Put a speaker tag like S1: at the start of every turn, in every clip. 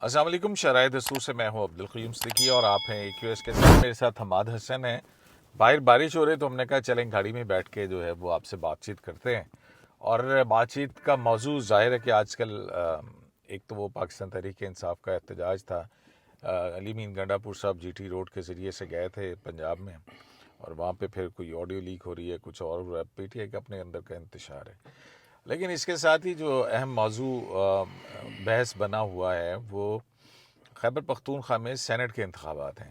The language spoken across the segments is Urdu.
S1: السلام علیکم، شرائع دستور سے میں ہوں عبدالقیوم صدیقی اور آپ ہیں EQS کے ساتھ. میرے ساتھ حماد حسن ہیں. باہر بارش ہو رہی ہے تو ہم نے کہا چلیں گاڑی میں بیٹھ کے جو ہے وہ آپ سے بات چیت کرتے ہیں. اور بات چیت کا موضوع ظاہر ہے کہ آج کل ایک تو وہ پاکستان تحریک انصاف کا احتجاج تھا. علی مین گنڈا پور صاحب GT روڈ کے ذریعے سے گئے تھے پنجاب میں، اور وہاں پہ پھر کوئی آڈیو لیک ہو رہی ہے، کچھ اور PTI کا اپنے اندر کا انتشار ہے. لیکن اس کے ساتھ ہی جو اہم موضوع بحث بنا ہوا ہے وہ خیبر پختونخوا میں سینٹ کے انتخابات ہیں.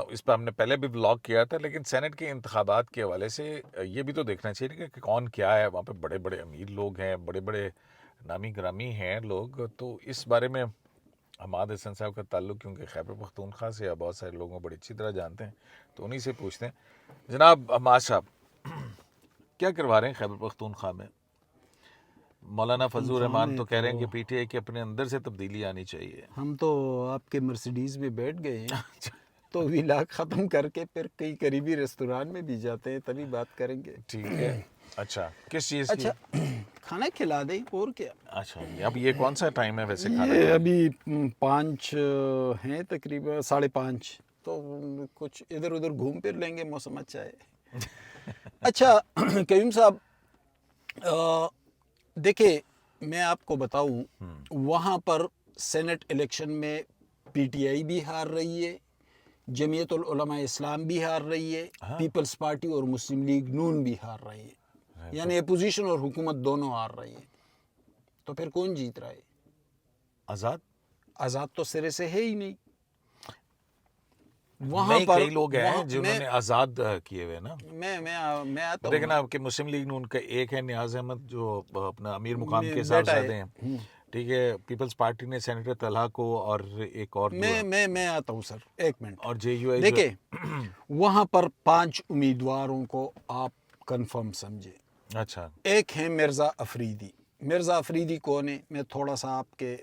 S1: اس پر ہم نے پہلے بھی بلاگ کیا تھا، لیکن سینٹ کے انتخابات کے حوالے سے یہ بھی تو دیکھنا چاہیے کہ کون کیا ہے. وہاں پہ بڑے بڑے امیر لوگ ہیں، بڑے بڑے نامی گرامی ہیں لوگ. تو اس بارے میں حماد حسن صاحب کا تعلق کیونکہ خیبر پختونخوا سے بہت سارے لوگوں کو بڑی اچھی طرح جانتے ہیں، تو انہی سے پوچھتے ہیں. جناب حماد صاحب، کیا کروا رہے ہیں خیبر پختونخوا میں؟ مولانا فضل الرحمان تو کہہ رہے ہیں کہ PTI کے اپنے اندر سے تبدیلی آنی چاہیے.
S2: ہم تو آپ کے مرسیڈیز میں بیٹھ گئے ہیں تو ولاگ ختم کر کے پھر کئی قریبی ریستوران میں بھی جاتے ہیں، تبھی بات کریں گے.
S1: ٹھیک ہے. اچھا، کس چیز کی؟
S2: اچھا کھانا کھلا دیں اور کیا.
S1: اچھا، اب یہ کون سا ٹائم ہے ویسے کھانا
S2: یہ
S1: کا؟
S2: ابھی 5 ہیں تقریباً 5:30، تو کچھ ادھر ادھر گھوم پھر لیں گے، موسم اچھا ہے. اچھا قیوم صاحب، دیکھیں میں آپ کو بتاؤں، وہاں پر سینٹ الیکشن میں PTI بھی ہار رہی ہے، جمعیت العلماء اسلام بھی ہار رہی ہے، پیپلز پارٹی اور مسلم لیگ نون بھی ہار رہی ہے. یعنی اپوزیشن اور حکومت دونوں ہار رہی ہیں. تو پھر کون جیت رہا ہے؟
S1: آزاد
S2: آزاد تو سرے سے ہے ہی نہیں. وہاں
S1: نہیں،
S2: پر
S1: کئی لوگ ہیں جنہوں نے آزاد کیے ہوئے نا.
S2: میں آتا ہوں.
S1: دیکھنا کہ مسلم لیگ نون کا ایک ہے نیاز احمد جو اپنا امیر مقام کے
S2: بیٹا
S1: صاحبزادے
S2: ہے.
S1: ہیں، ٹھیک ہے. پیپلز پارٹی نے سینیٹر طلحہ کو اور ایک اور
S2: میں آتا ہوں سر، ایک منٹ.
S1: اور JUI جو
S2: دیکھیں وہاں پر 5 امیدواروں کو آپ کنفرم سمجھے.
S1: اچھا،
S2: ایک ہے مرزا افریدی. مرزا افریدی کون ہے؟ میں تھوڑا سا آپ کے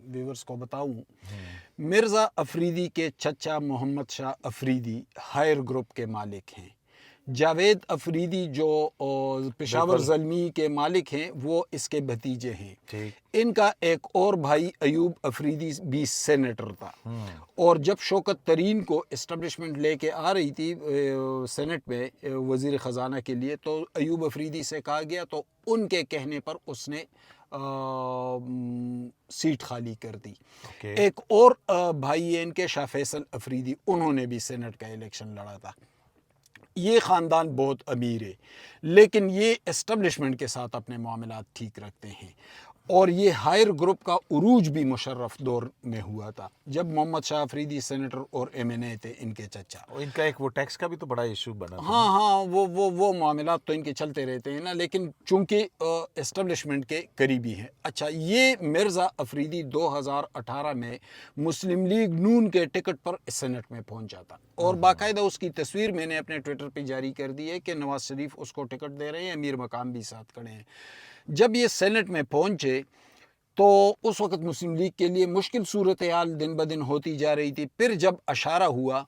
S2: ویورز کو بتاؤں. مرزا افریدی کے چچا محمد شاہ افریدی ہائر گروپ کے مالک ہیں. جاوید افریدی جو پشاور زلمی کے مالک ہیں وہ اس کے بھتیجے ہیں.
S1: ٹھیک.
S2: ان کا ایک اور بھائی ایوب افریدی بھی سینیٹر تھا. اور جب شوکت ترین کو اسٹیبلشمنٹ لے کے آ رہی تھی سینٹ میں وزیر خزانہ کے لیے، تو ایوب افریدی سے کہا گیا، تو ان کے کہنے پر اس نے سیٹ خالی کر دی. ایک اور بھائی ہیں ان کے، شاہ فیصل افریدی، انہوں نے بھی سینٹ کا الیکشن لڑا تھا. یہ خاندان بہت امیر ہے، لیکن یہ اسٹیبلشمنٹ کے ساتھ اپنے معاملات ٹھیک رکھتے ہیں. اور یہ ہائر گروپ کا عروج بھی مشرف دور میں ہوا تھا جب محمد شاہ افریدی سینیٹر اور MNA تھے، ان کے چچا.
S1: ان کا ایک وہ ٹیکس کا بھی تو بڑا ایشو بنا تھا.
S2: ہاں وہ معاملات تو ان کے چلتے رہتے ہیں نا، لیکن چونکہ اسٹیبلشمنٹ کے قریبی ہیں. اچھا، یہ مرزا افریدی 2018 میں مسلم لیگ نون کے ٹکٹ پر سینٹ میں پہنچا تھا، اور باقاعدہ اس کی تصویر میں نے اپنے ٹویٹر پہ جاری کر دی ہے کہ نواز شریف اس کو ٹکٹ دے رہے ہیں، امیر مقام بھی ساتھ کھڑے ہیں. جب یہ سینٹ میں پہنچے تو اس وقت مسلم لیگ کے لیے مشکل صورتحال دن بدن ہوتی جا رہی تھی. پھر جب اشارہ ہوا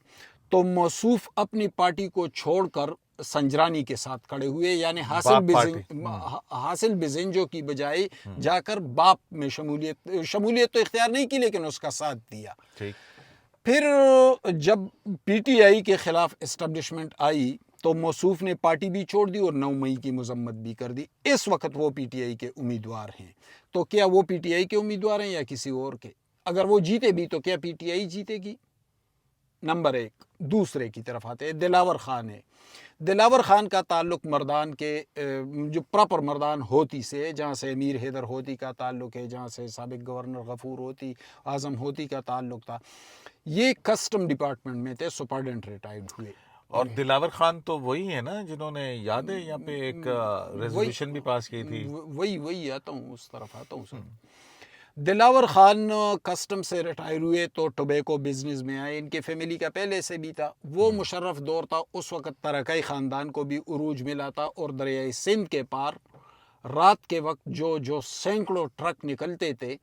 S2: تو موصوف اپنی پارٹی کو چھوڑ کر سنجرانی کے ساتھ کھڑے ہوئے، یعنی حاصل بزنجو کی بجائے جا کر باپ میں شمولیت تو اختیار نہیں کی، لیکن اس کا ساتھ دیا. پھر جب PTI کے خلاف اسٹیبلشمنٹ آئی تو موصوف نے پارٹی بھی چھوڑ دی اور 9 مئی کی مذمت بھی کر دی. اس وقت وہ PTI کے امیدوار ہیں. تو کیا وہ PTI کے امیدوار ہیں یا کسی اور کے؟ اگر وہ جیتے بھی تو کیا PTI جیتے گی؟ نمبر 1. دوسرے کی طرف آتے ہیں، دلاور خان ہے. دلاور خان کا تعلق مردان کے جو پراپر مردان ہوتی سے، جہاں سے امیر حیدر ہوتی کا تعلق ہے، جہاں سے سابق گورنر غفور ہوتی اعظم ہوتی کا تعلق تھا. یہ کسٹم ڈپارٹمنٹ میں تھے، سپرڈنٹ ریٹائرڈ ہوئے.
S1: اور دلاور خان تو وہی ہے نا جنہوں نے، یاد ہے یہاں پہ ایک ریزولوشن بھی پاس کی تھی.
S2: وہی آتا ہوں، اس طرف آتا ہوں سر. دلاور خان کسٹم سے ریٹائر ہوئے تو ٹوبیکو بزنس میں آئے. ان کے فیملی کا پہلے سے بھی تھا. وہ مشرف دور تھا، اس وقت ترکائی خاندان کو بھی عروج ملا تھا، اور دریائے سندھ کے پار رات کے وقت جو سینکڑوں ٹرک نکلتے تھے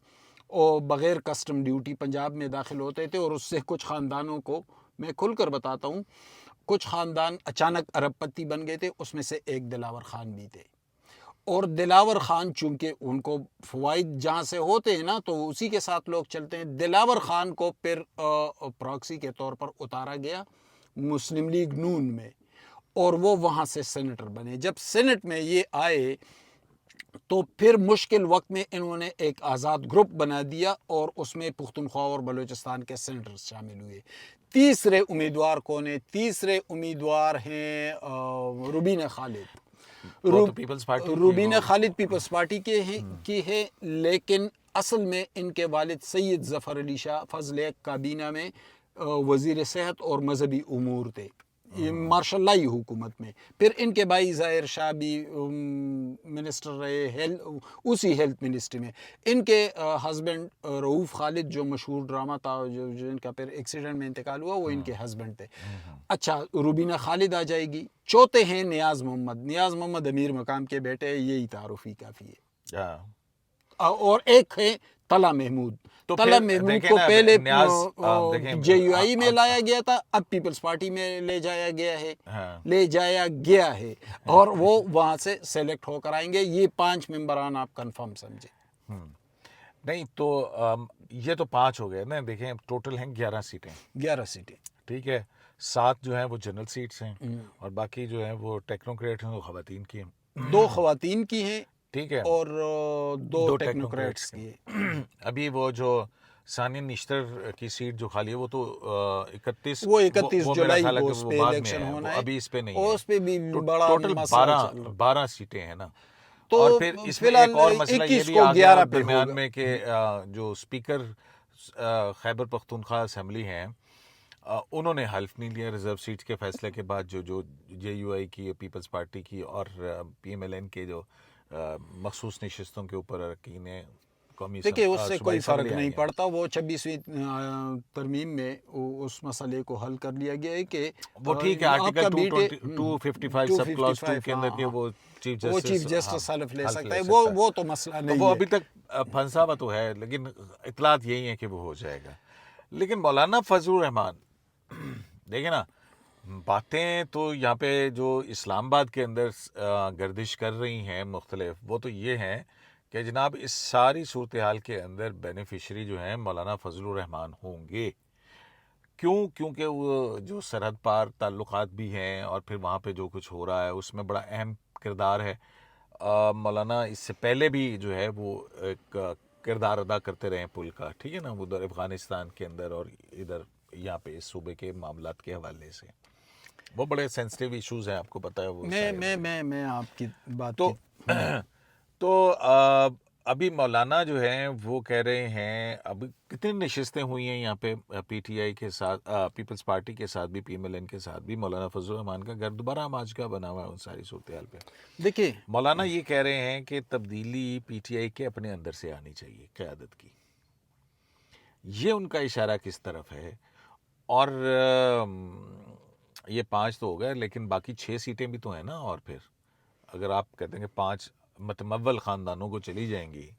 S2: اور بغیر کسٹم ڈیوٹی پنجاب میں داخل ہوتے تھے. اور اس سے کچھ خاندانوں کو میں کھل کر بتاتا ہوں، کچھ خاندان اچانک ارب پتی بن گئے تھے. اس میں سے ایک دلاور خان بھی تھے. اور دلاور خان چونکہ ان کو فوائد جہاں سے ہوتے ہیں نا تو اسی کے ساتھ لوگ چلتے ہیں. دلاور خان کو پھر پراکسی کے طور پر اتارا گیا مسلم لیگ نون میں اور وہ وہاں سے سینیٹر بنے. جب سینٹ میں یہ آئے تو پھر مشکل وقت میں انہوں نے ایک آزاد گروپ بنا دیا اور اس میں پختونخوا اور بلوچستان کے سینیٹرز شامل ہوئے. تیسرے امیدوار کون ہیں؟ تیسرے امیدوار ہیں روبینہ خالد.
S1: وہ تو پیپلز پارٹی کی
S2: روبینہ خالد پیپلز پارٹی کی ہے، لیکن اصل میں ان کے والد سید ظفر علی شاہ فضل ایک کابینہ میں وزیر صحت اور مذہبی امور تھے یہ مارشل لائی حکومت میں. پھر ان کے بھائی ظاہر شاہ بھی منسٹر رہے اسی ہیلتھ منسٹری میں. ان کے ہسبینڈ رؤوف خالد جو مشہور ڈرامہ تھا جو ان کا پھر ایکسیڈنٹ میں انتقال ہوا وہ ان کے ہسبینڈ تھے. اچھا روبینہ خالد آ جائے گی. چوتھے ہیں نیاز محمد. نیاز محمد امیر مقام کے بیٹے، یہی تعارف ہی کافی ہے. اور ایک ہے طلحہ محمود. طلحہ محمود کو پہلے جے یو آئی میں لایا گیا تھا، اب پیپلز پارٹی میں لے جایا گیا ہے اور وہ وہاں سے سیلیکٹ ہو کر آئیں گے. یہ 5 ممبران آپ کنفرم سمجھے.
S1: نہیں تو یہ تو 5 ہو گئے نا. دیکھیں ٹوٹل ہیں 11 سیٹیں.
S2: 11 سیٹیں
S1: ٹھیک ہے. 7 جو ہیں وہ جنرل سیٹس ہیں اور باقی جو ہیں وہ ٹیکنوکریٹ ہیں، وہ خواتین کی ہیں.
S2: 2 خواتین کی ہیں
S1: ٹھیک ہے
S2: اور 2 ٹیکنوکریٹس کی.
S1: ابھی وہ جو ثانیہ نشتر کی سیٹ جو خالی ہے وہ تو 31
S2: جولائی کو اس پہ الیکشن ہونا ہے.
S1: ابھی اس پہ نہیں
S2: ہے. اس پہ بھی بڑا
S1: ٹوٹل 12 سیٹیں ہیں نا.
S2: تو
S1: اور پھر اس میں ایک اور مسئلہ یہ بھی آ گیا درمیان میں کہ جو اسپیکر خیبر پختونخوا اسمبلی ہیں انہوں نے حلف نہیں لیا ریزرو سیٹس کے فیصلے کے بعد. جو جے یو آئی کی، پیپلز پارٹی کی اور پی ایم ایل این کے جو مخصوص نشستوں کے اوپر اراکین قومی
S2: دیکھیں اس سے کوئی فرق نہیں پڑتا. وہ 26ویں ترمیم میں اس مسئلے کو حل کر لیا گیا ہے کہ
S1: وہ ٹھیک ہے آرٹیکل 255 سب کلاس 2 کے اندر کہ وہ چیف
S2: جسٹس حلف لے سکتا ہے. وہ تو مسئلہ نہیں ہے.
S1: وہ ابھی تک پھنسا ہوا تو ہے لیکن اطلاعات یہی ہیں کہ وہ ہو جائے گا. لیکن مولانا فضل الرحمان دیکھیں نا، باتیں تو یہاں پہ جو اسلام آباد کے اندر گردش کر رہی ہیں مختلف، وہ تو یہ ہیں کہ جناب اس ساری صورتحال کے اندر بینیفیشری جو ہیں مولانا فضل الرحمان ہوں گے. کیونکہ وہ جو سرحد پار تعلقات بھی ہیں اور پھر وہاں پہ جو کچھ ہو رہا ہے اس میں بڑا اہم کردار ہے. مولانا اس سے پہلے بھی جو ہے وہ ایک کردار ادا کرتے رہے پل کا، ٹھیک ہے نا، ادھر افغانستان کے اندر اور ادھر یہاں پہ اس صوبے کے معاملات کے حوالے سے. وہ بڑے سینسٹیو ایشوز ہیں، آپ کو پتہ ہے. وہ
S2: میں آپ کی بات
S1: تو ابھی مولانا جو ہیں وہ کہہ رہے ہیں اب کتنی نشستیں ہوئی ہیں یہاں پہ پی ٹی آئی کے ساتھ، پیپلز پارٹی کے ساتھ بھی، پی ایم ایل این کے ساتھ بھی. مولانا فضل الرحمان کا گھر دوبارہ آج کا بنا ہوا ہے ان ساری صورتحال پہ.
S2: دیکھیے
S1: مولانا یہ کہہ رہے ہیں کہ تبدیلی پی ٹی آئی کے اپنے اندر سے آنی چاہیے قیادت کی. یہ ان کا اشارہ کس طرف ہے؟ اور یہ 5 تو ہو گئے لیکن باقی 6 سیٹیں بھی تو ہیں نا. اور پھر اگر آپ کہتے ہیں کہ 5 متمول خاندانوں کو چلی جائیں گی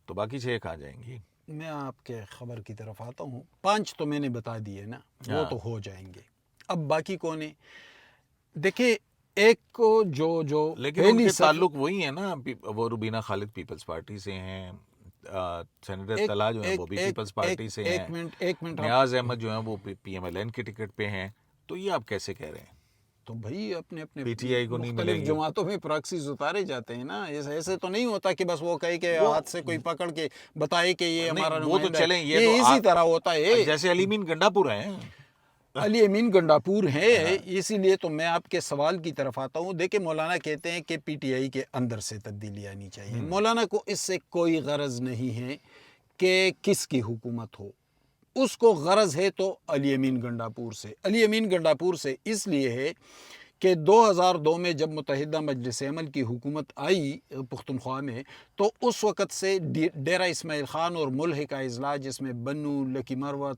S1: تو باقی 6 کہاں جائیں گی؟
S2: میں آپ کے خبر کی طرف آتا ہوں. 5 تو میں نے بتا دیے نا، وہ تو ہو جائیں گے. اب باقی کون ہے؟ دیکھیں ایک کو جو
S1: لیکن ان کے تعلق وہی ہے نا، وہ روبینہ خالد پیپلز پارٹی سے ہیں، سینیٹر طلحہ جو ہیں وہ بھی پیپلز پارٹی سے ہیں،
S2: ایک منٹ
S1: نیاز احمد جو ہیں وہ پی ایم ایل این کے ٹکٹ پہ ہیں. تو یہ آپ کیسے کہہ رہے ہیں؟
S2: تو بھائی اپنے
S1: پی ٹی آئی کو نہیں ملیں
S2: مختلف
S1: گے.
S2: جماعتوں میں پراکسیز اتارے جاتے ہیں نا. ایسے تو نہیں ہوتا کہ بس وہ کہے کہ ہاتھ سے کوئی پکڑ کے بتائے کہ یہ ہمارا
S1: وہ تو چلیں،
S2: یہ اسی طرح ہوتا ہے
S1: جیسے علی امین گنڈاپور ہیں.
S2: علی امین گنڈاپور ہے. اسی لیے تو میں آپ کے سوال کی طرف آتا ہوں. دیکھیں مولانا کہتے ہیں کہ پی ٹی آئی کے اندر سے تبدیلی آنی چاہیے. مولانا کو اس سے کوئی غرض نہیں ہے کہ کس کی حکومت ہو. اس کو غرض ہے تو علی امین گنڈاپور سے. علی امین گنڈاپور سے اس لیے ہے کہ 2002 میں جب متحدہ مجلس عمل کی حکومت آئی پختونخوا میں تو اس وقت سے ڈیرہ اسماعیل خان اور ملحقہ اضلاع جس میں بنو، لکی مروت،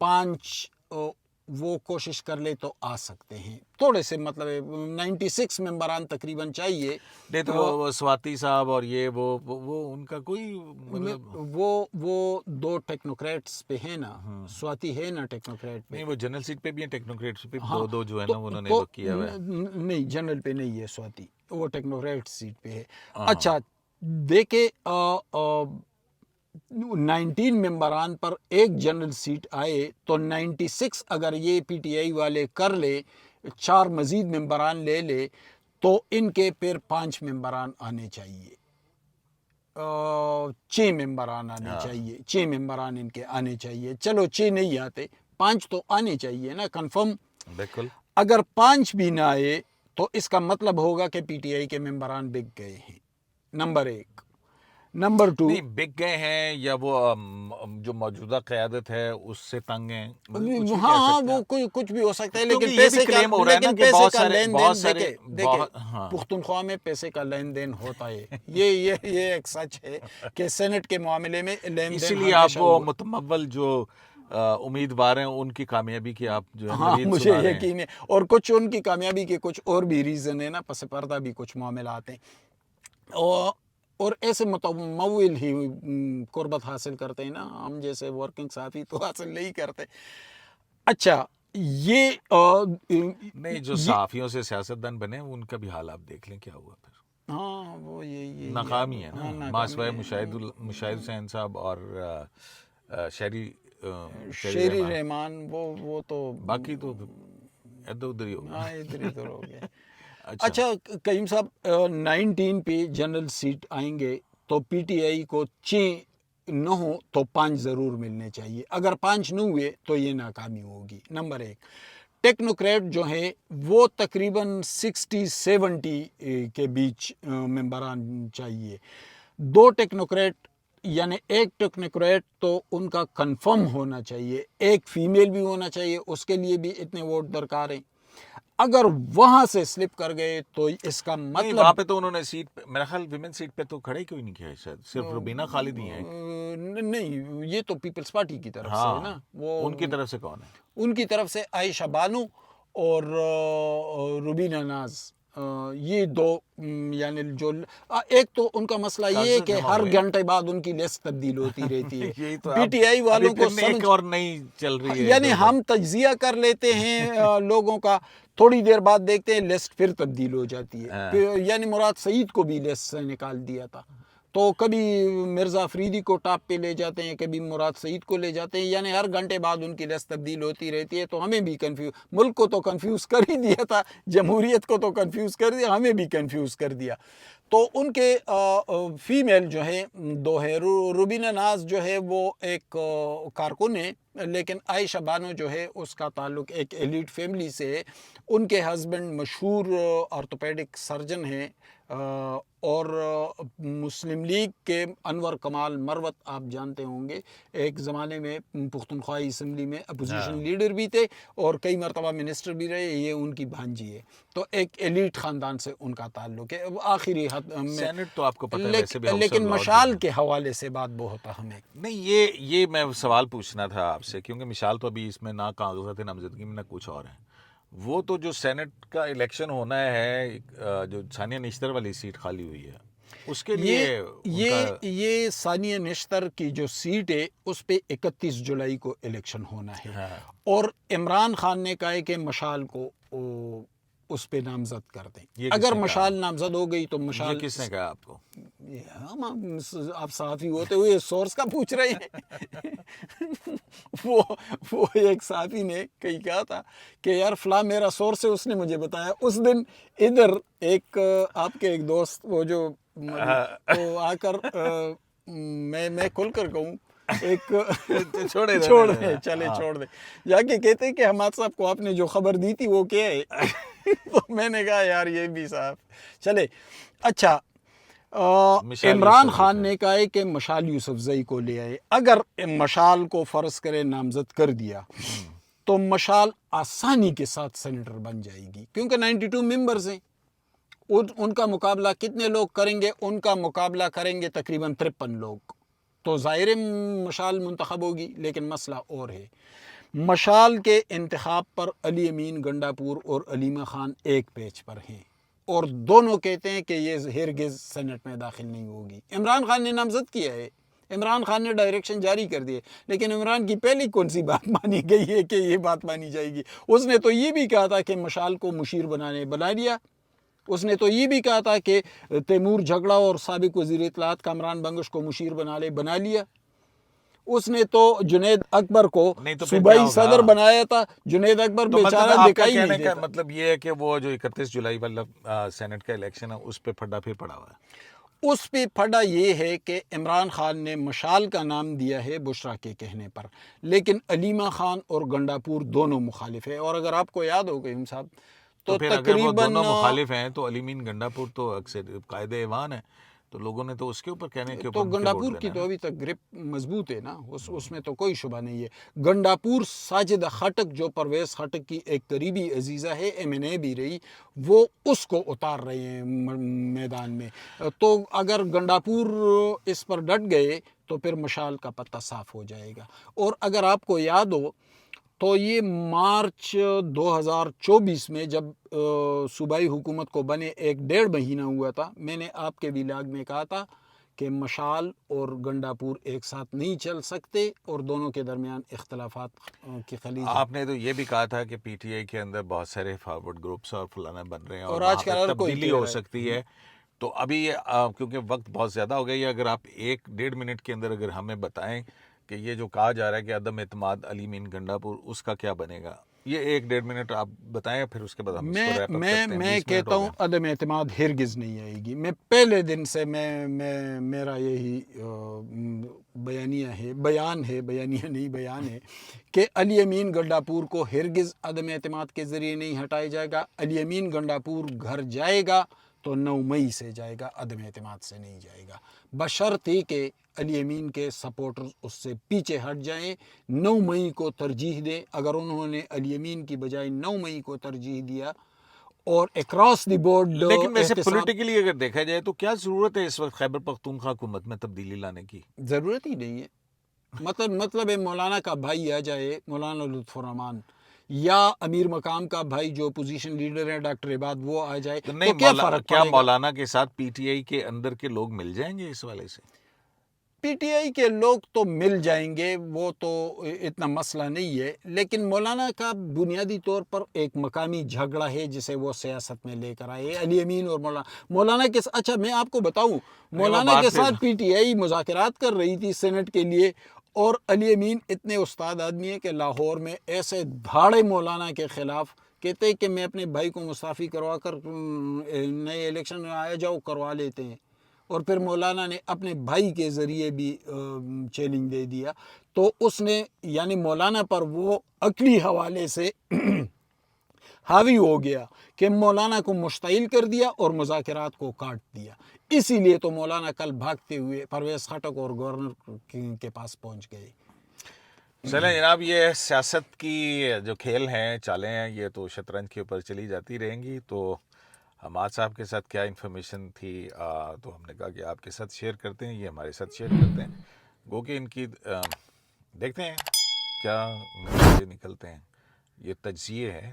S2: 5 وہ کوشش کر لے تو آ سکتے ہیں. تھوڑے سے مطلب 96 ممبران تقریباً چاہیے.
S1: نہیں تو وہ سواتی صاحب اور یہ وہ ان کا کوئی مطلب
S2: وہ دو ٹیکنوکریٹس پہ ہیں نا. سواتی ہے نا ٹیکنوکریٹ پہ.
S1: نہیں وہ جنرل سیٹ پہ بھی ہیں, ٹیکنوکریٹس پہ
S2: ہاں,
S1: دو جو ہے نا انہوں نے وہ کیا ہوا ہے.
S2: نہیں جنرل پہ نہیں ہے سواتی, وہ ٹیکنوکریٹ سیٹ پہ ہے. اچھا دیکھے 19 ممبران پر ایک جنرل سیٹ آئے تو 96 اگر یہ پی ٹی آئی والے کر لے, 4 مزید ممبران لے لے, تو ان کے پھر 5 ممبران آنے چاہیے, 6 ممبران آنے چاہیے, 6 ممبران ان کے آنے چاہیے. چلو 6 نہیں آتے, 5 تو آنے چاہیے نا کنفرم.
S1: بالکل.
S2: اگر 5 بھی نہ آئے تو اس کا مطلب ہوگا کہ پی ٹی آئی کے ممبران بک گئے ہیں, نمبر 1. نمبر 2,
S1: نہیں بک گئے ہیں یا وہ جو موجودہ قیادت ہے اس سے تنگ ہیں.
S2: ہاں وہ کچھ بھی ہو سکتا ہے, لیکن
S1: یہ بھی کلیم ہو رہا ہے نا کہ بہت سارے
S2: پختونخوا میں پیسے کا لین دین ہوتا ہے. یہ ایک سچ ہے کہ سینٹ کے معاملے میں لین دین,
S1: اسی لیے آپ وہ متمول جو امیدوار ہیں ان کی کامیابی کی آپ جو ہے
S2: ہاں مجھے یقین ہے. اور کچھ ان کی کامیابی کے کچھ اور بھی ریزن ہے نا, پس پردہ بھی کچھ معاملات ہیں, اور ایسے متمول ہی قربت حاصل کرتے ہیں نا. ہم جیسے ورکنگ صحافی تو حاصل نہیں کرتے. اچھا یہ
S1: نہیں جو صحافیوں سے سیاستدان بنے ان کا بھی حال آپ دیکھ لیں کیا ہوا پھر.
S2: ہاں وہ یہ
S1: ناکامی ہے نا. ماسوائے مشاہد حسین صاحب اور
S2: شیری رحمان, وہ تو
S1: باقی تو ادھر ادھر ہی ہو گیا.
S2: ہاں ادھر ادھر ہو گیا. اچھا قیوم صاحب 19 پہ جنرل سیٹ آئیں گے تو پی ٹی آئی کو 6 نہ ہو تو 5 ضرور ملنے چاہیے. اگر 5 نہ ہوئے تو یہ ناکامی ہوگی. نمبر 1, ٹیکنوکریٹ جو ہے وہ تقریباً 60-70 کے بیچ ممبران چاہیے. 2 ٹیکنوکریٹ یعنی ایک ٹیکنوکریٹ تو ان کا کنفرم ہونا چاہیے, ایک فیمیل بھی ہونا چاہیے, اس کے لیے بھی اتنے ووٹ درکار ہیں. اگر وہاں سے سلپ کر گئے تو اس کا مطلب
S1: وہاں پہ تو انہوں نے سیٹ میرا خیال ویمن سیٹ پہ تو کھڑے کیوں نہیں کیا, شاید صرف روبینہ خالدی ہیں.
S2: نہیں یہ تو پیپلز پارٹی کی طرف سے ہے نا. وہ
S1: ان کی طرف سے کون ہے؟
S2: ان کی طرف سے عائشہ بانو اور روبینہ ناز, یہ 2 یعنی جو ایک تو ان کا مسئلہ یہ ہے کہ ہر گھنٹے بعد ان کی لسٹ تبدیل ہوتی رہتی ہے. پی ٹی آئی والوں کو
S1: ایک اور نہیں چل رہی ہے,
S2: یعنی ہم تجزیہ کر لیتے ہیں لوگوں کا, تھوڑی دیر بعد دیکھتے ہیں لسٹ پھر تبدیل ہو جاتی ہے. یعنی مراد سعید کو بھی لسٹ سے نکال دیا تھا, تو کبھی مرزا افریدی کو ٹاپ پہ لے جاتے ہیں, کبھی مراد سعید کو لے جاتے ہیں. یعنی ہر گھنٹے بعد ان کی لسٹ تبدیل ہوتی رہتی ہے. تو ہمیں بھی ملک کو تو کنفیوز کر ہی دیا تھا, جمہوریت کو تو کنفیوز کر دیا, ہمیں بھی کنفیوز کر دیا. تو ان کے فیمیل جو ہے 2 ہے. روبینہ ناز جو ہے وہ ایک کارکن ہے, لیکن عائشہ بانو جو ہے اس کا تعلق ایک ایلیٹ فیملی سے ہے. ان کے ہسبینڈ مشہور آرتھوپیڈک سرجن ہیں, اور مسلم لیگ کے انور کمال مروت آپ جانتے ہوں گے, ایک زمانے میں پختونخوا اسمبلی میں اپوزیشن لیڈر بھی تھے اور کئی مرتبہ منسٹر بھی رہے. یہ ان کی بھانجی ہے, تو ایک ایلیٹ خاندان سے ان کا تعلق ہے. آخری حد میں
S1: سینٹ تو آپ کو پتہ ہے ویسے بھی
S2: لیکن مشال کے حوالے سے بات بہت اہم ہے.
S1: نہیں یہ میں سوال پوچھنا تھا آپ سے, کیونکہ مشال تو ابھی اس میں نہ کاغذات نامزدگی میں نہ کچھ اور ہے. وہ تو جو سینٹ کا الیکشن ہونا ہے, جو ثانیہ نشتر والی سیٹ خالی ہوئی ہے, اس کے لیے
S2: یہ ثانیہ نشتر کی جو سیٹ ہے اس پہ 31 جولائی کو الیکشن ہونا ہے. اور عمران خان نے کہا ہے کہ مشال کو اس پہ نامزد کر دیں. اگر مشال نامزد ہو گئی تو مشال,
S1: کس نے کہا آپ کو؟
S2: آپ صحافی ہوتے ہوئے سورس کا پوچھ رہے ہیں. وہ ایک صحافی نے کہیں کہا تھا کہ یار فلاں میرا سورس ہے, اس نے مجھے بتایا. اس دن ادھر ایک آپ کے ایک دوست وہ جو تو آ کر میں کھل کر کہوں ایک چھوڑ دے جا کے کہتے کہ حماد صاحب کو آپ نے جو خبر دی تھی وہ کیا ہے. تو میں نے کہا یار یہ بھی صاحب چلے. اچھا عمران خان نے کہا ہے کہ مشال یوسفزئی کو لے آئے. اگر مشال کو فرض کرے نامزد کر دیا تو مشال آسانی کے ساتھ سینیٹر بن جائے گی, کیونکہ 92 ممبرز ہیں. ان کا مقابلہ کتنے لوگ کریں گے؟ ان کا مقابلہ کریں گے تقریباً 53 لوگ. تو ظاہر مشال منتخب ہوگی, لیکن مسئلہ اور ہے. مشال کے انتخاب پر علی امین گنڈاپور اور علیمہ خان ایک پیج پر ہیں اور دونوں کہتے ہیں کہ یہ ہرگز سینٹ میں داخل نہیں ہوگی۔ عمران خان نے نامزد کیا ہے، عمران خان نے ڈائریکشن جاری کر دیے، لیکن عمران کی پہلی کون سی بات مانی گئی ہے کہ یہ بات مانی جائے گی؟ اس نے تو یہ بھی کہا تھا کہ مشال کو مشیر بنا لیا، اس نے تو یہ بھی کہا تھا کہ تیمور جھگڑا اور سابق وزیر اطلاعات کامران بنگش کو مشیر بنا لیا، اس نے تو جنید اکبر کو
S1: نہیں تو پھر کیا
S2: صوبائی
S1: ہوگا؟
S2: صدر بنایا تھا، جنید اکبر
S1: تو مطلب
S2: بیچارہ
S1: آپ کا
S2: دکھائی
S1: کہنے
S2: نہیں
S1: کا
S2: دیتا۔
S1: مطلب یہ ہے کہ وہ جو 31 جولائی والا سینٹ کا الیکشن ہے اس پہ پھڈا پھر پڑا ہوا ہے۔
S2: اس پہ پھڈا یہ ہے کہ عمران خان نے مشال کا نام دیا ہے بشرا کے کہنے پر، لیکن علیمہ خان اور گنڈاپور دونوں مخالف ہے۔ اور اگر آپ کو یاد ہو قیوم صاحب
S1: تو پھر اگر وہ
S2: تقریباً
S1: دونوں مخالف ہیں تو علی امین گنڈاپور تو اکثر قائد ایوان ہے، تو لوگوں نے تو اس کے اوپر کہنے کے
S2: تو
S1: اوپر
S2: گنڈاپور کی تو ابھی تک گرپ مضبوط ہے نا، اس میں تو کوئی شبہ نہیں ہے۔ گنڈاپور ساجدہ خٹک جو پرویز خٹک کی ایک قریبی عزیزہ ہے، MNA بھی رہی، وہ اس کو اتار رہے ہیں میدان میں۔ تو اگر گنڈاپور اس پر ڈٹ گئے تو پھر مشال کا پتہ صاف ہو جائے گا۔ اور اگر آپ کو یاد ہو تو یہ مارچ 2024 میں جب صوبائی حکومت کو بنے 1.5 مہینہ ہوا تھا، میں نے آپ کے ولاگ میں کہا تھا کہ مشال اور گنڈاپور ایک ساتھ نہیں چل سکتے اور دونوں کے درمیان اختلافات کی خلیج ہے۔
S1: آپ نے تو یہ بھی کہا تھا کہ PTI کے اندر بہت سارے فارورڈ گروپس اور فلانا بن رہے ہیں اور
S2: آج
S1: وہاں
S2: کل
S1: پہ
S2: ہر کوئی
S1: تبدیلی
S2: کہہ
S1: ہو
S2: رہا ہے۔
S1: سکتی ہے۔ تو ابھی کیونکہ وقت بہت زیادہ ہو گئی ہے، اگر آپ 1-1.5 منٹ کے اندر اگر ہمیں بتائیں کہ یہ جو کہا جا رہا ہے کہ عدم اعتماد علی امین گنڈاپور، اس کا کیا بنے گا؟ یہ 1-1.5 منٹ آپ بتائیں، پھر اس کے بعد ہم اس کو ریپ اپ کرتے ہیں۔
S2: میں
S1: 20 منٹ
S2: کہتا
S1: ہو
S2: ہوں
S1: گئے۔
S2: عدم اعتماد ہرگز نہیں آئے گی۔ میں پہلے دن سے میرا یہی بیان ہے کہ علی امین گنڈاپور کو ہرگز عدم اعتماد کے ذریعے نہیں ہٹایا جائے گا۔ علی امین گنڈاپور گھر جائے گا تو 9 مئی سے جائے گا، عدم اعتماد سے نہیں جائے گا، بشرطے کہ علی امین کے سپورٹرز اس سے پیچھے ہٹ جائیں، 9 مئی کو ترجیح دیں۔ اگر انہوں نے علی امین کی بجائے 9 مئی کو ترجیح دیا اور اکراس دی بورڈ
S1: لیکن ویسے پولیٹیکلی اگر دیکھا جائے تو کیا ضرورت ہے اس وقت خیبر پختونخوا حکومت میں تبدیلی لانے کی؟
S2: ضرورت ہی نہیں ہے۔ مطلب ہے مولانا کا بھائی آ جائے، مولانا لطف الرحمان، یا امیر مقام کا بھائی جو اپوزیشن لیڈر ہیں ڈاکٹر عباد، وہ آ جائے
S1: تو
S2: تو کیا فرق
S1: کیا
S2: پڑے گا؟
S1: مولانا کے ساتھ PTI کے اندر کے لوگ مل جائیں گے اس والے سے؟
S2: PTI کے لوگ تو مل جائیں گے، وہ تو اتنا مسئلہ نہیں ہے، لیکن مولانا کا بنیادی طور پر ایک مقامی جھگڑا ہے جسے وہ سیاست میں لے کر آئے۔ علی امین اور مولانا کے اچھا میں آپ کو بتاؤں، مولانا کے ساتھ PTI مذاکرات کر رہی تھی سینٹ کے لیے، اور علی امین اتنے استاد آدمی ہیں کہ لاہور میں ایسے دھاڑے مولانا کے خلاف کہتے کہ میں اپنے بھائی کو مستعفی کروا کر نئے الیکشن میں آیا جاؤ، کروا لیتے ہیں۔ اور پھر مولانا نے اپنے بھائی کے ذریعے بھی چیلنج دے دیا، تو اس نے یعنی مولانا پر وہ عقلی حوالے سے حاوی ہو گیا کہ مولانا کو مشتعل کر دیا اور مذاکرات کو کاٹ دیا۔ اسی لیے تو مولانا کل بھاگتے ہوئے پرویز خٹک اور گورنر کے پاس پہنچ گئے۔
S1: چلیں جناب، یہ سیاست کی جو کھیل ہیں، چالیں ہیں، یہ تو شطرنج کے اوپر چلی جاتی رہیں گی۔ تو حماد صاحب کے ساتھ کیا انفارمیشن تھی تو ہم نے کہا کہ آپ کے ساتھ شیئر کرتے ہیں، یہ ہمارے ساتھ شیئر کرتے ہیں، گو کہ ان کی دیکھتے ہیں کیا نتیجے نکلتے ہیں۔ یہ تجزیے ہے،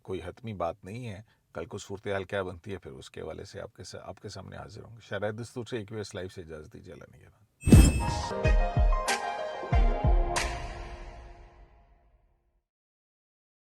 S1: کوئی حتمی بات نہیں ہے۔ کل کو صورتحال کیا بنتی ہے پھر اس کے حوالے سے آپ کے سامنے حاضر ہوں گے۔ شرائط دستور سے EQS لائیو سے اجازت دیجیے۔ اللہ نگہبان۔